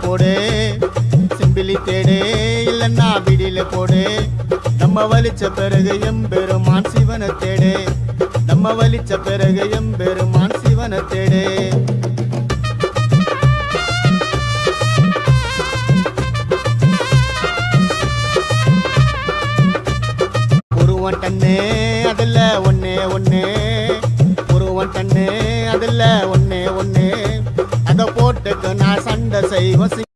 போடு சிம்பிளி தேடு இல்லன்னா விடியில போடு நம்ம வலிச்ச பிறகு எம்பெருமான் சிவனை தேடு நம்ம வலிச்ச பிறகு எம்பெருமான் சிவனை தேடு ஒருவன் டன்னு அதில் ஒன்று ஒருவன் டன்னு அதில் ஒன்று அதை போட்டுக்கு நான் சண்டை செய்வோம்